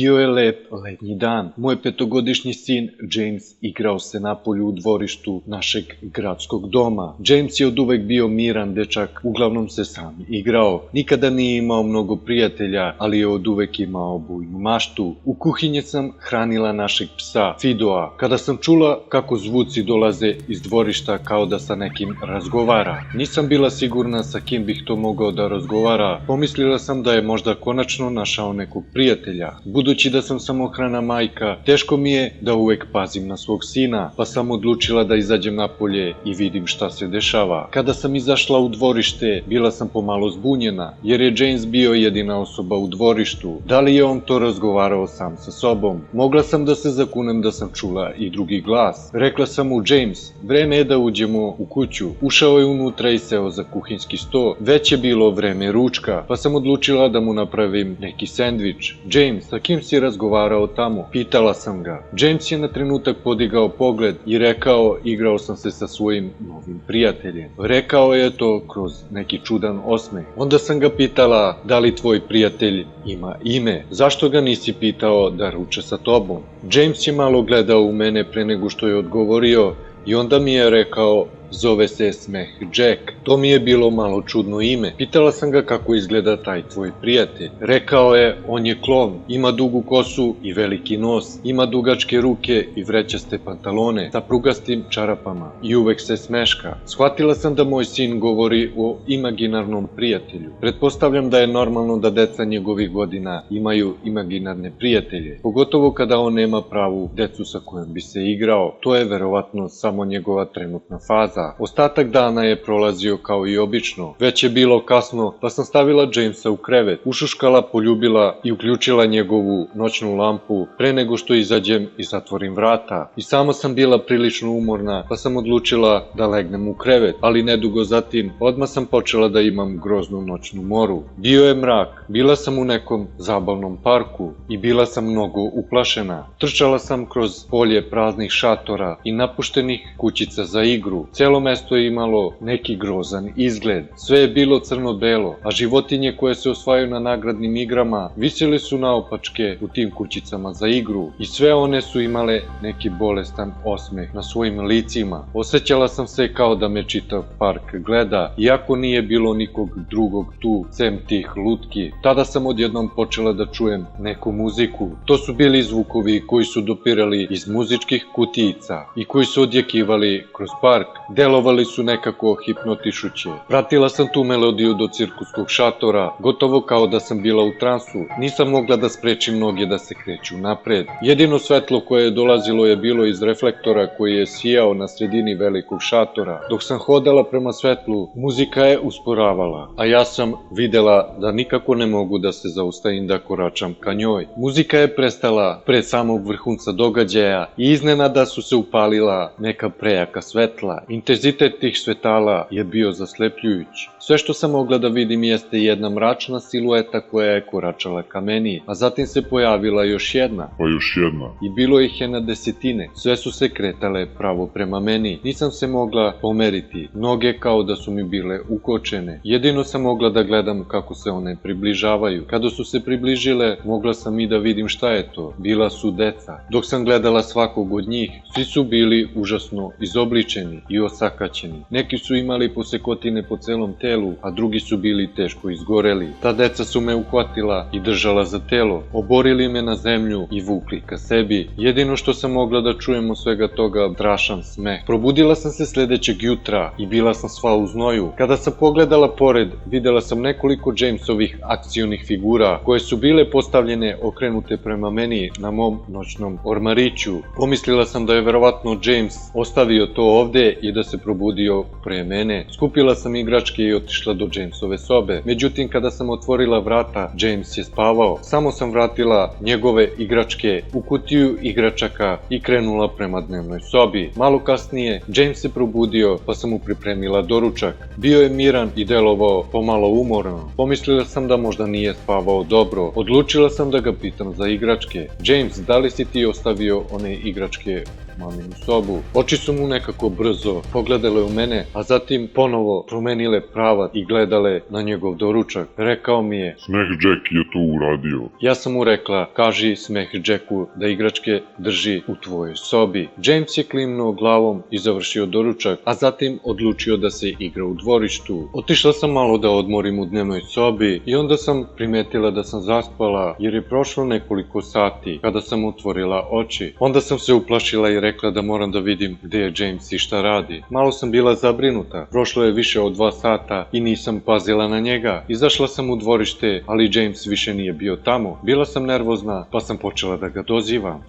Bio je lep letnji dan. Moj 5-godišnji sin James igrao se napolju u dvorištu našeg gradskog doma. James je oduvek bio miran dečak, uglavnom se sam igrao. Nikada nije imao mnogo prijatelja, ali je oduvek imao bujnu maštu. U kuhinji sam hranila našeg psa Fidoa. Kada sam čula kako zvuci dolaze iz dvorišta kao da sa nekim razgovara. Nisam bila sigurna sa kim bih to mogao da razgovara. Pomislila sam da je možda konačno našao nekog prijatelja. Budući da sam samohrana majka, teško mi je da uvek pazim na svog sina, pa sam odlučila da izađem napolje i vidim šta se dešava. Kada sam izašla u dvorište, bila sam pomalo zbunjena, jer je James bio jedina osoba u dvorištu. Da li je on to razgovarao sam sa sobom? Mogla sam da se zakunem da sam čula i drugi glas. Rekla sam mu: James, vreme je da uđemo u kuću. Ušao je unutra i seo za kuhinjski sto. Već je bilo vreme ručka, pa sam odlučila da mu napravim neki sendvič. James, sa kim si razgovarao tamo? Pitala sam ga. James je na trenutak podigao pogled i rekao: igrao sam se sa svojim novim prijateljem. Rekao je to kroz neki čudan osmeh. Onda sam ga pitala: da li tvoj prijatelj ima ime? Zašto ga nisi pitao da ruče sa tobom? James je malo gledao u mene pre nego što je odgovorio i onda mi je rekao: zove se Smeh Jack. To mi je bilo malo čudno ime. Pitala sam ga kako izgleda taj tvoj prijatelj. Rekao je: on je klovn, ima dugu kosu i veliki nos, ima dugačke ruke i vrećaste pantalone sa prugastim čarapama i uvek se smeška. Shvatila sam da moj sin govori o imaginarnom prijatelju. Pretpostavljam da je normalno da deca njegovih godina imaju imaginarne prijatelje, pogotovo kada on nema pravu decu sa kojom bi se igrao. To je verovatno samo njegova trenutna faza. Ostatak dana je prolazio kao i obično. Već je bilo kasno, pa sam stavila Jamesa u krevet, ušuškala, poljubila i uključila njegovu noćnu lampu pre nego što izađem i zatvorim vrata. I sama sam bila prilično umorna, pa sam odlučila da legnem u krevet, ali nedugo zatim odmah sam počela da imam groznu noćnu moru. Bio je mrak, bila sam u nekom zabavnom parku i bila sam mnogo uplašena. Trčala sam kroz polje praznih šatora i napuštenih kućica za igru. Celo mesto je imalo neki grozan izgled. Sve je bilo crno-belo, a životinje koje se osvajaju na nagradnim igrama visile su naopačke u tim kućicama za igru i sve one su imale neki bolestan osmeh na svojim licima. Osjećala sam se kao da me čitav park gleda, iako nije bilo nikog drugog tu, sem tih lutki. Tada sam odjednom počela da čujem neku muziku. To su bili zvukovi koji su dopirali iz muzičkih kutijica i koji su odjekivali kroz park. Delovali su nekako hipnotišuće. Pratila sam tu melodiju do cirkuskog šatora, gotovo kao da sam bila u transu. Nisam mogla da sprečim noge da se kreću napred. Jedino svetlo koje je dolazilo je bilo iz reflektora koji je sijao na sredini velikog šatora. Dok sam hodala prema svetlu, muzika je usporavala, a ja sam videla da nikako ne mogu da se zaustavim da koračam ka njoj. Muzika je prestala pred samog vrhunca događaja i iznenada su se upalila neka prejaka svetla. Intenzitet tih svetala je bio zaslepljujući. Sve što sam mogla da vidim jeste jedna mračna silueta koja je koračala ka meni, a zatim se pojavila još jedna. Pa još jedna. I bilo ih je na desetine. Sve su se kretale pravo prema meni. Nisam se mogla pomeriti. Noge kao da su mi bile ukočene. Jedino sam mogla da gledam kako se one približavaju. Kada su se približile, mogla sam i da vidim šta je to. Bila su deca. Dok sam gledala svakog od njih, svi su bili užasno izobličeni i osakaćeni. Neki su imali posekotine po celom telu, a drugi su bili teško izgoreli. Ta deca su me uhvatila i držala za telo, oborili me na zemlju i vukli ka sebi. Jedino što sam mogla da čujem od svega toga strašan smeh. Probudila sam se sledećeg jutra i bila sam sva u znoju. Kada sam pogledala pored, videla sam nekoliko Jamesovih akcionih figura koje su bile postavljene okrenute prema meni na mom noćnom ormariću. Pomislila sam da je verovatno James ostavio to ovde i da se probudio pre mene. Skupila sam igračke i otišla do Jamesove sobe. Međutim, kada sam otvorila vrata, James je spavao. Samo sam vratila njegove igračke u kutiju igračaka i krenula prema dnevnoj sobi. Malo kasnije, James se probudio, pa sam mu pripremila doručak. Bio je miran i delovao pomalo umorno. Pomislila sam da možda nije spavao dobro. Odlučila sam da ga pitam za igračke. James, da li si ti ostavio one igračke maminu sobu. Oči su mu nekako brzo pogledale u mene, a zatim ponovo promenile pravac i gledale na njegov doručak. Rekao mi je: Smeh Jack je to uradio. Ja sam mu rekla: kaži Smeh Jacku da igračke drži u tvojoj sobi. James je klimnuo glavom i završio doručak, a zatim odlučio da se igra u dvorištu. Otišla sam malo da odmorim u dnevnoj sobi i onda sam primetila da sam zaspala, jer je prošlo nekoliko sati kada sam otvorila oči. Onda sam se uplašila i rekla da moram da vidim gde je James i šta radi. Malo sam bila zabrinuta. Prošlo je više od 2 sata i nisam pazila na njega. Izašla sam u dvorište, ali James više nije bio tamo. Bila sam nervozna, pa sam počela da ga dozivam.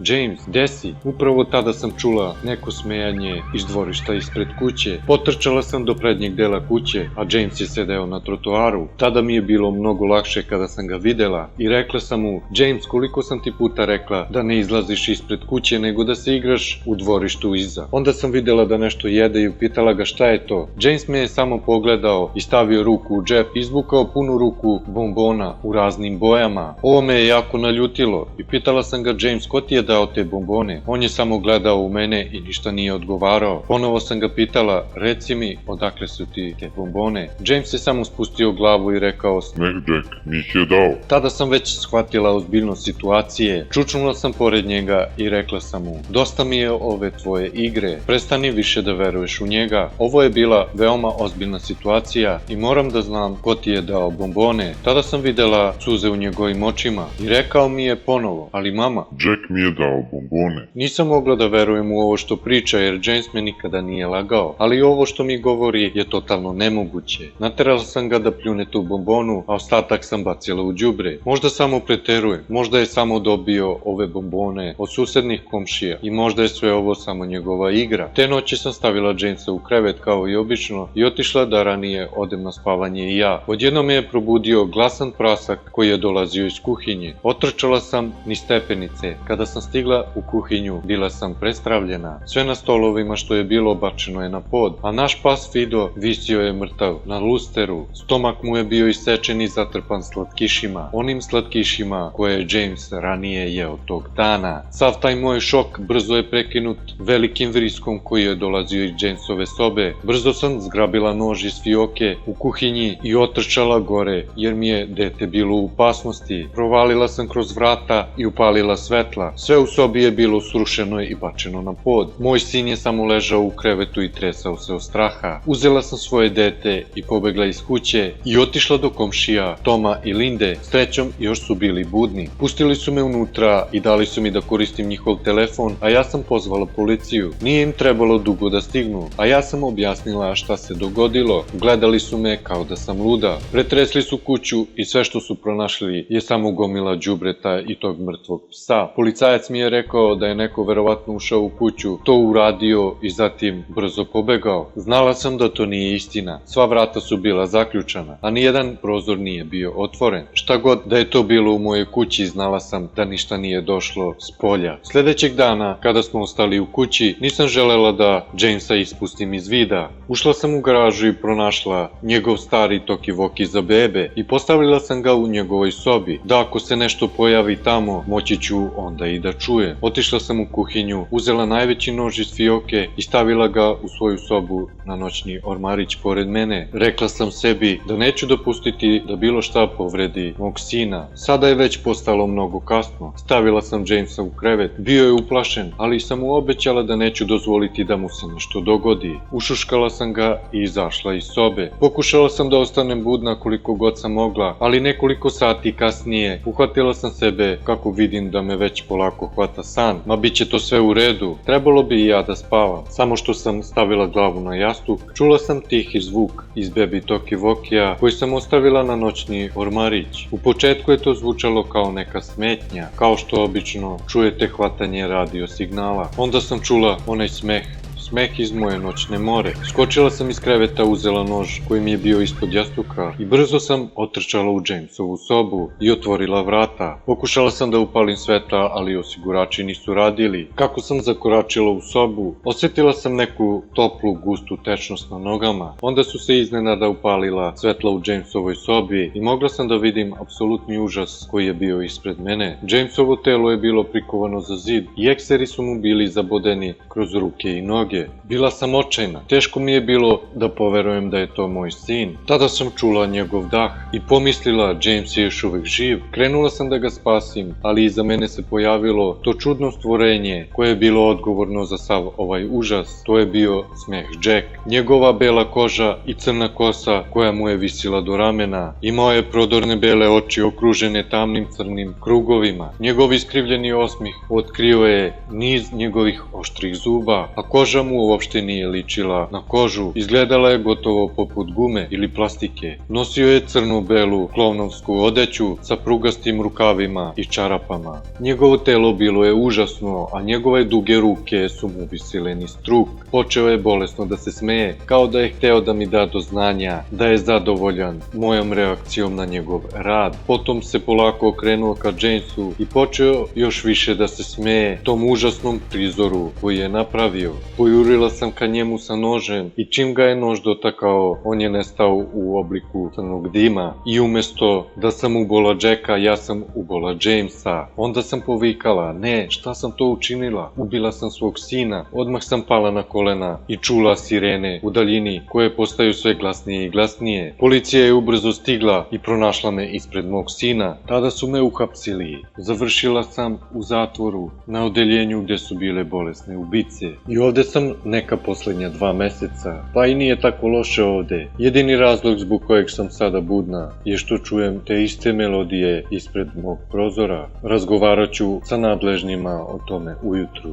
James, gde si? Upravo tada sam čula neko smejanje iz dvorišta ispred kuće. Potrčala sam do prednjeg dela kuće, a James je sedeo na trotoaru. Tada mi je bilo mnogo lakše kada sam ga videla i rekla sam mu: James, koliko sam ti puta rekla da ne izlaziš ispred kuće, nego da se igraš u dvorištu iza. Onda sam videla da nešto jede i upitala ga šta je to. James me je samo pogledao i stavio ruku u džep i izvukao punu ruku bombona u raznim bojama. Ovo me je jako naljutilo i pitala sam ga: James, ko ti je dao te bombone? On je samo gledao u mene i ništa nije odgovarao. Ponovo sam ga pitala: reci mi, odakle su ti te bombone? James je samo spustio glavu i rekao: Smeh Jack mi ih je dao. Tada sam već shvatila ozbiljnost situacije. Čučnula sam pored njega i rekla sam mu: dosta mi je ove tvoje igre, prestani više da veruješ u njega. Ovo je bila veoma ozbiljna situacija i moram da znam ko ti je dao bombone. Tada sam videla suze u njegovim očima i rekao mi je ponovo: ali mama. Jack mi je dao bombone. Nisam mogla da verujem u ovo što priča, jer James me nikada nije lagao, ali ovo što mi govori je totalno nemoguće. Naterala sam ga da pljune tu bombonu, a ostatak sam bacila u đubre. Možda samo preterujem, možda je samo dobio ove bombone od susednih komšija i možda je sve ovo samo njegova igra. Te noći sam stavila Jamesa u krevet kao i obično i otišla da ranije odem na spavanje i ja. Odjednom me je probudio glasan prasak koji je dolazio iz kuhinje. Otrčala sam niz stepenice. Kada sam stigla u kuhinju, bila sam prestravljena. Sve na stolovima što je bilo bačeno je na pod, a naš pas Fido visio je mrtav na lusteru. Stomak mu je bio isečen i zatrpan slatkišima, onim slatkišima koje je James ranije jeo tog dana. Sav taj moj šok brzo je prekinut velikim vriskom koji je dolazio iz Jamesove sobe. Brzo sam zgrabila nož iz fioke u kuhinji i otrčala gore, jer mi je dete bilo u opasnosti. Provalila sam kroz vrata i upalila svetla. Sve u sobi je bilo srušeno i bačeno na pod. Moj sin je samo ležao u krevetu i tresao se od straha. Uzela sam svoje dete i pobegla iz kuće i otišla do komšija Toma i Linde. Srećom, još su bili budni. Pustili su me unutra i dali su mi da koristim njihov telefon, a ja sam pozvala policiju. Nije im trebalo dugo da stignu, a ja sam objasnila šta se dogodilo. Gledali su me kao da sam luda. Pretresli su kuću i sve što su pronašli je samo gomila đubreta i tog mrtvog psa. Policajac mi je rekao da je neko verovatno ušao u kuću, to uradio i zatim brzo pobegao. Znala sam da to nije istina. Sva vrata su bila zaključana, a nijedan prozor nije bio otvoren. Šta god da je to bilo u mojoj kući, znala sam da ništa nije došlo s polja. Sljedećeg dana, kada smo ostali u kući, nisam želela da Jamesa ispustim iz vida. Ušla sam u garažu i pronašla njegov stari talkie-walkie za bebe i postavila sam ga u njegovoj sobi, da ako se nešto pojavi tamo, moći ću onda i da čujem. Otišla sam u kuhinju, uzela najveći nož iz fioke i stavila ga u svoju sobu na noćni ormarić pored mene. Rekla sam sebi da neću dopustiti da bilo šta povredi mog sina. Sada je već postalo mnogo kasno. Stavila sam Jamesa u krevet. Bio je uplašen, ali sam mu obećala da neću dozvoliti da mu se nešto dogodi. Ušuškala sam ga i izašla iz sobe. Pokušala sam da ostanem budna koliko god sam mogla, ali nekoliko sati kasnije uhvatila sam sebe kako vidim da me već polako hvata san. Ma bit će to sve u redu. Trebalo bi i ja da spavam. Samo što sam stavila glavu na jastuk, čula sam tihi zvuk iz bebi talkie-walkie-a koji sam ostavila na noćni ormarić. U početku je to zvučalo kao neka smetnja, kao što obično čujete hvatanje radio signala. Onda sam čula onaj smeh smeh iz moje noćne more. Skočila sam iz kreveta, uzela nož koji mi je bio ispod jastuka i brzo sam otrčala u Jamesovu sobu i otvorila vrata. Pokušala sam da upalim svetla, ali osigurači nisu radili. Kako sam zakoračila u sobu, osjetila sam neku toplu, gustu tečnost na nogama. Onda su se iznenada upalila svetla u Jamesovoj sobi i mogla sam da vidim apsolutni užas koji je bio ispred mene. Jamesovo telo je bilo prikovano za zid i ekseri su mu bili zabodeni kroz ruke i noge. Bila sam očajna. Teško mi je bilo da poverujem da je to moj sin. Tada sam čula njegov dah i pomislila, James je još uvek živ. Krenula sam da ga spasim, ali iza mene se pojavilo to čudno stvorenje koje je bilo odgovorno za sav ovaj užas. To je bio smeh Jack. Njegova bela koža i crna kosa koja mu je visila do ramena. Imao je prodorne bele oči okružene tamnim crnim krugovima. Njegov iskrivljeni osmih otkrio je niz njegovih oštrih zuba, a koža mu uopšte nije ličila na kožu. Izgledala je gotovo poput gume ili plastike. Nosio je crno-belu klovnovsku odeću sa prugastim rukavima i čarapama. Njegovo telo bilo je užasno, a njegove duge ruke su mu visile niz struk. Počeo je bolesno da se smeje, kao da je hteo da mi da do znanja da je zadovoljan mojom reakcijom na njegov rad. Potom se polako okrenuo ka Jamesu i počeo još više da se smeje tom užasnom prizoru koji je napravio. Pojurila sam ka njemu sa nožem i čim ga je nož dotakao, on je nestao u obliku crnog dima. I umesto da sam ubola Jacka, ja sam ubola Jamesa. Onda sam povikala, ne, šta sam to učinila? Ubila sam svog sina. Odmah sam pala na kolena i čula sirene u daljini koje postaju sve glasnije i glasnije. Policija je ubrzo stigla i pronašla me ispred mog sina. Tada su me uhapsili. Završila sam u zatvoru na odeljenju gde su bile bolesne ubice. I ovde sam neka poslednja 2 meseca. Pa i nije tako loše ovde. Jedini razlog zbog kojeg sam sada budna je što čujem te iste melodije ispred mog prozora. Razgovarat ću sa nadležnjima o tome ujutru.